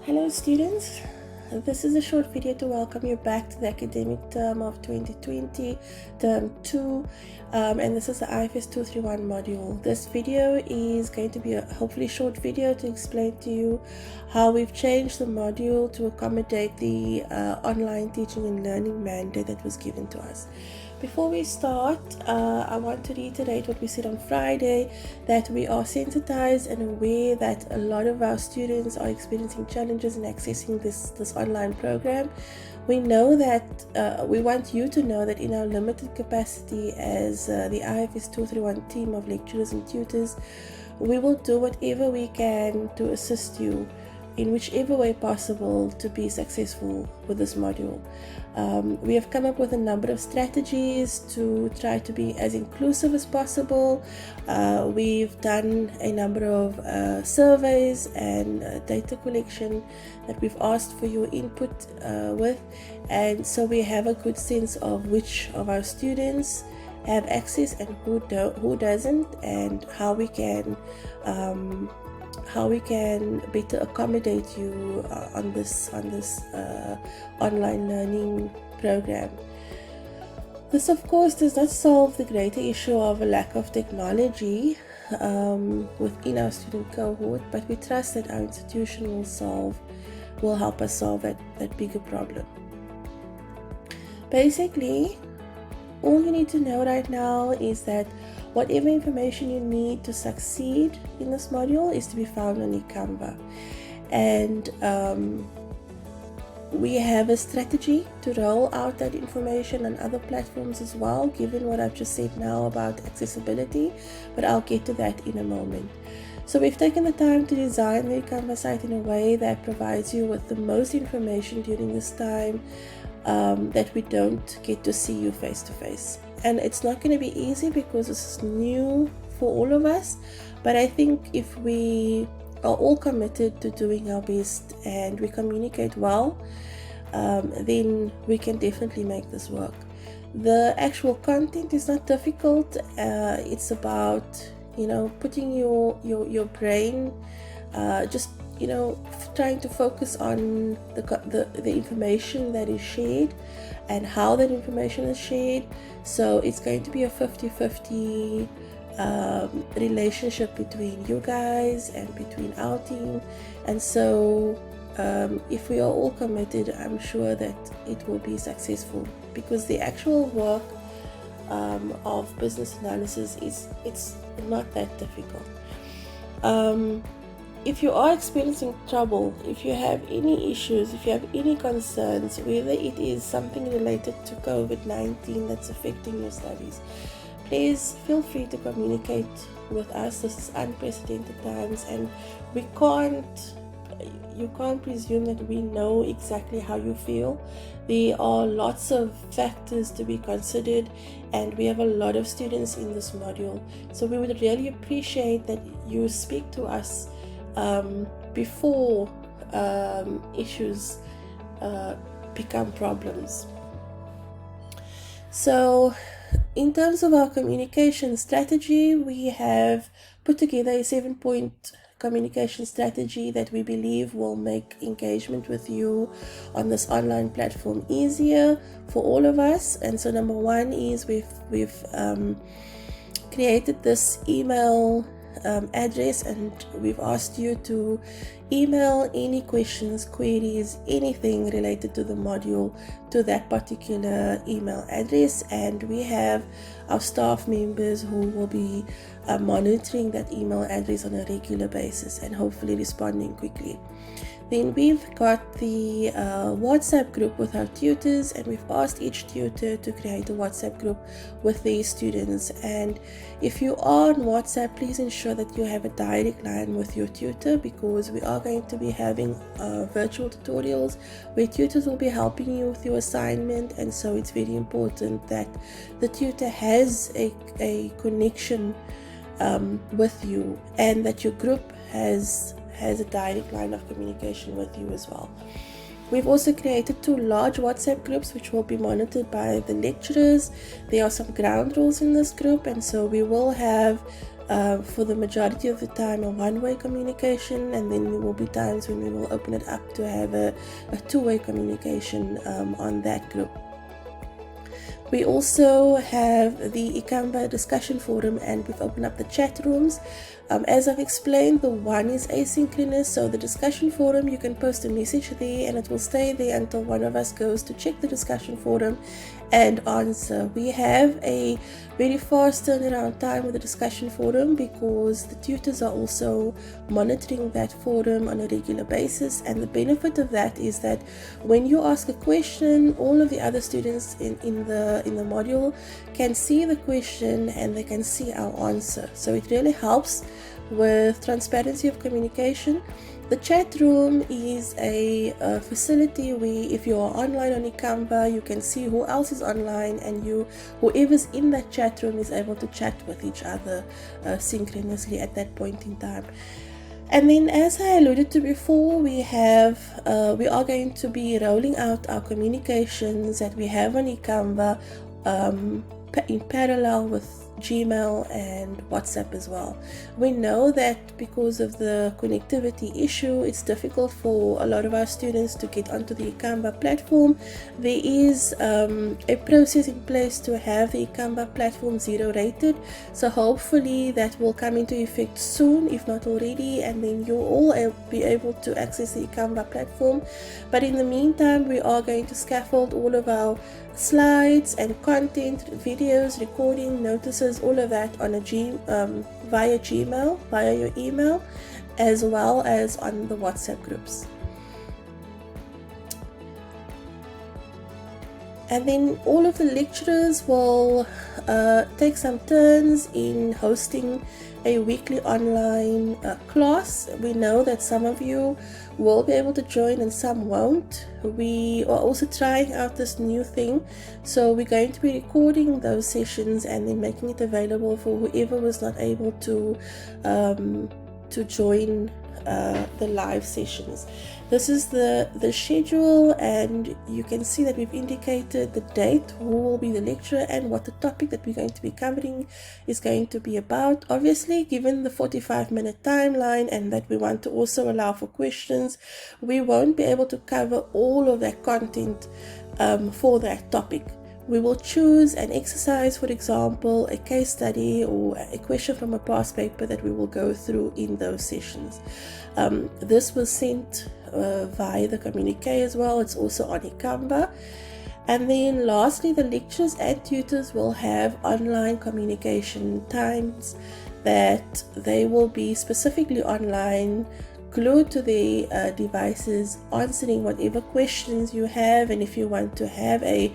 Hello students, this is a short video to welcome you back to the academic term of 2020, term 2, and this is the IFS231 module. This video is going to be a hopefully short video to explain to you how we've changed the module to accommodate the online teaching and learning mandate that was given to us. Before we start, I want to reiterate what we said on Friday, that we are sensitized and aware that a lot of our students are experiencing challenges in accessing this online program. We know that, we want you to know that in our limited capacity as the IFS231 team of lecturers and tutors, we will do whatever we can to assist you in whichever way possible to be successful with this module. We have come up with a number of strategies to try to be as inclusive as possible. We've done a number of surveys and data collection that we've asked for your input with, and so we have a good sense of which of our students have access and who doesn't, and how we can better accommodate you on this online learning program. This of course does not solve the greater issue of a lack of technology within our student cohort, but we trust that our institution will help us solve that bigger problem. Basically, all you need to know right now is that whatever information you need to succeed in this module is to be found on eCanva. And we have a strategy to roll out that information on other platforms as well, given what I've just said now about accessibility, but I'll get to that in a moment. So we've taken the time to design the eCanva site in a way that provides you with the most information during this time that we don't get to see you face to face. And it's not going to be easy because this is new for all of us, but I think if we are all committed to doing our best and we communicate well, then we can definitely make this work. The actual content is not difficult. It's about, putting your brain, just trying to focus on the information that is shared and how that information is shared. So it's going to be a 50-50 relationship between you guys and between our team. And so if we are all committed, I'm sure that it will be successful, because the actual work of business analysis it's not that difficult. If you are experiencing trouble, if you have any issues, if you have any concerns, whether it is something related to COVID-19 that's affecting your studies, please feel free to communicate with us. This is unprecedented times, and you can't presume that we know exactly how you feel. There are lots of factors to be considered, and we have a lot of students in this module. So we would really appreciate that you speak to us before issues become problems. So in terms of our communication strategy, we have put together a 7-point communication strategy that we believe will make engagement with you on this online platform easier for all of us. And so number one is we've created this email address, and we've asked you to email any questions, queries, anything related to the module to that particular email address, and we have our staff members who will be monitoring that email address on a regular basis and hopefully responding quickly. Then we've got the WhatsApp group with our tutors, and we've asked each tutor to create a WhatsApp group with their students. And if you are on WhatsApp, please ensure that you have a direct line with your tutor, because we are going to be having virtual tutorials where tutors will be helping you with your assignment, and so it's very important that the tutor has a connection with you, and that your group has a direct line of communication with you as well. We've also created 2 large WhatsApp groups which will be monitored by the lecturers. There are some ground rules in this group, and so we will have for the majority of the time a one-way communication, and then there will be times when we will open it up to have a two-way communication on that group. We also have the ICAMBA discussion forum, and we've opened up the chat rooms. As I've explained, the one is asynchronous, so the discussion forum, you can post a message there and it will stay there until one of us goes to check the discussion forum and answer. We have a very fast turnaround time with the discussion forum because the tutors are also monitoring that forum on a regular basis, and the benefit of that is that when you ask a question, all of the other students in the module can see the question and they can see our answer. So it really helps with transparency of communication. The chat room is a facility where if you are online on ICAMBA, you can see who else is online, and whoever's in that chat room is able to chat with each other synchronously at that point in time. And then, as I alluded to before, we are going to be rolling out our communications that we have on ICAMBA in parallel with Gmail and WhatsApp as well. We know that because of the connectivity issue, it's difficult for a lot of our students to get onto the ICAMBA platform. There is a process in place to have the ICAMBA platform 0 rated, so hopefully that will come into effect soon, if not already, and then you'll all be able to access the ICAMBA platform. But in the meantime, we are going to scaffold all of our slides and content, videos, recording, notices, all of that on via Gmail, via your email, as well as on the WhatsApp groups. And then all of the lecturers will take some turns in hosting a weekly online class. We know that some of you will be able to join and some won't. We are also trying out this new thing, so we're going to be recording those sessions and then making it available for whoever was not able to join the live sessions. This is the schedule, and you can see that we've indicated the date, who will be the lecturer, and what the topic that we're going to be covering is going to be about. Obviously, given the 45-minute timeline and that we want to also allow for questions, we won't be able to cover all of that content for that topic. We will choose an exercise, for example, a case study or a question from a past paper that we will go through in those sessions. This was sent via the communique as well. It's also on ICAMBA. And then lastly, the lecturers and tutors will have online communication times that they will be specifically online, glued to their devices, answering whatever questions you have. And if you want to have a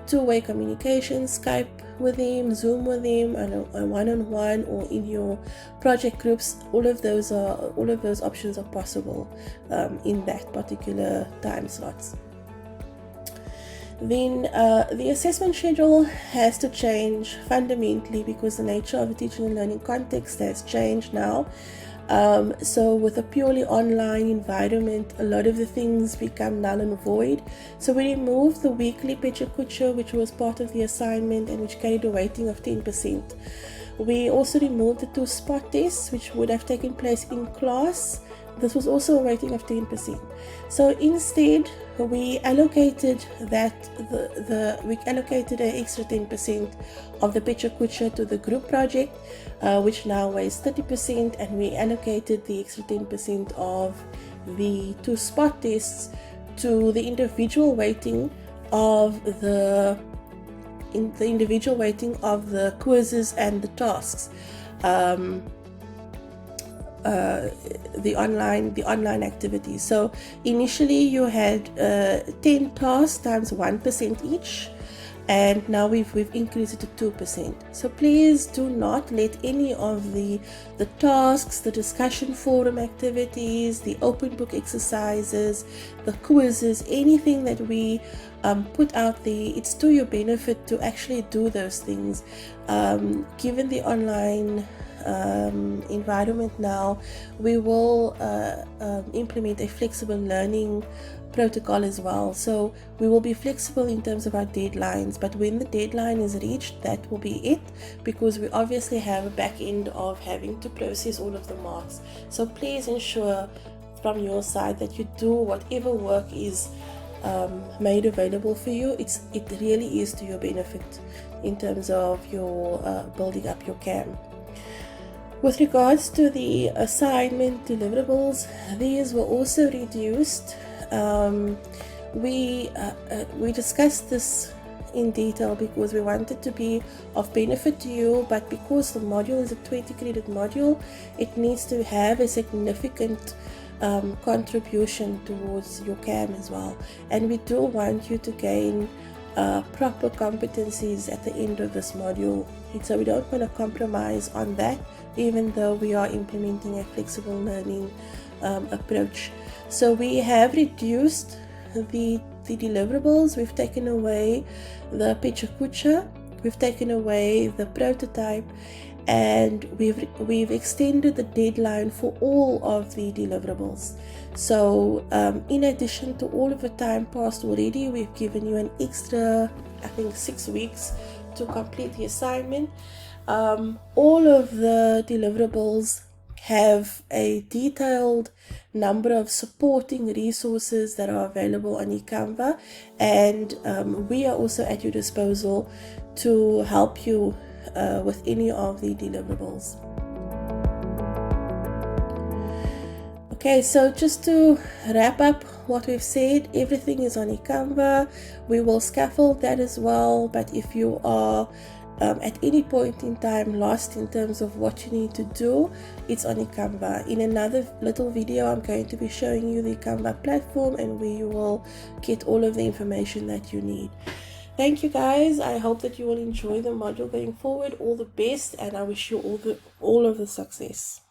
two-way communication, Skype with them, Zoom with them, and a one-on-one, or in your project groups, all of those options are possible in that particular time slots. Then the assessment schedule has to change fundamentally because the nature of the teaching and learning context has changed now. So with a purely online environment, a lot of the things become null and void. So we removed the weekly picture kucha, which was part of the assignment and which carried a weighting of 10%. We also removed the 2 spot tests, which would have taken place in class. This was also a weighting of 10%. So instead, we allocated we allocated an extra 10% of the picture kucha to the group project, which now weighs 30%, and we allocated the extra 10% of the 2 spot tests to the individual weighting of the quizzes and the tasks. The online activities. So initially you had 10 tasks times 1% each, and now we've increased it to 2%. So please do not let any of the tasks, the discussion forum activities, the open book exercises, the quizzes, anything that we put out there, it's to your benefit to actually do those things. Given the online environment now, we will implement a flexible learning protocol as well. So we will be flexible in terms of our deadlines, but when the deadline is reached, that will be it, because we obviously have a back end of having to process all of the marks. So please ensure from your side that you do whatever work is made available for you. It really is to your benefit in terms of your building up your CAM. With regards to the assignment deliverables, these were also reduced. We discussed this in detail because we wanted to be of benefit to you, but because the module is a 20 credit module, it needs to have a significant contribution towards your CAM as well, and we do want you to gain proper competencies at the end of this module. So we don't want to compromise on that, even though we are implementing a flexible learning approach. So we have reduced the deliverables. We've taken away the picture kucha, we've taken away the prototype, and we've extended the deadline for all of the deliverables. So in addition to all of the time passed already, we've given you an extra, I think, 6 weeks to complete the assignment. All of the deliverables have a detailed number of supporting resources that are available on eCanva, and we are also at your disposal to help you with any of the deliverables. Okay, so just to wrap up what we've said, everything is on eCanva. We will scaffold that as well, but if you are at any point in time lost in terms of what you need to do, it's on eCanva. In another little video, I'm going to be showing you the eCanva platform and where you will get all of the information that you need. Thank you guys. I hope that you will enjoy the module going forward. All the best, and I wish you all of the success.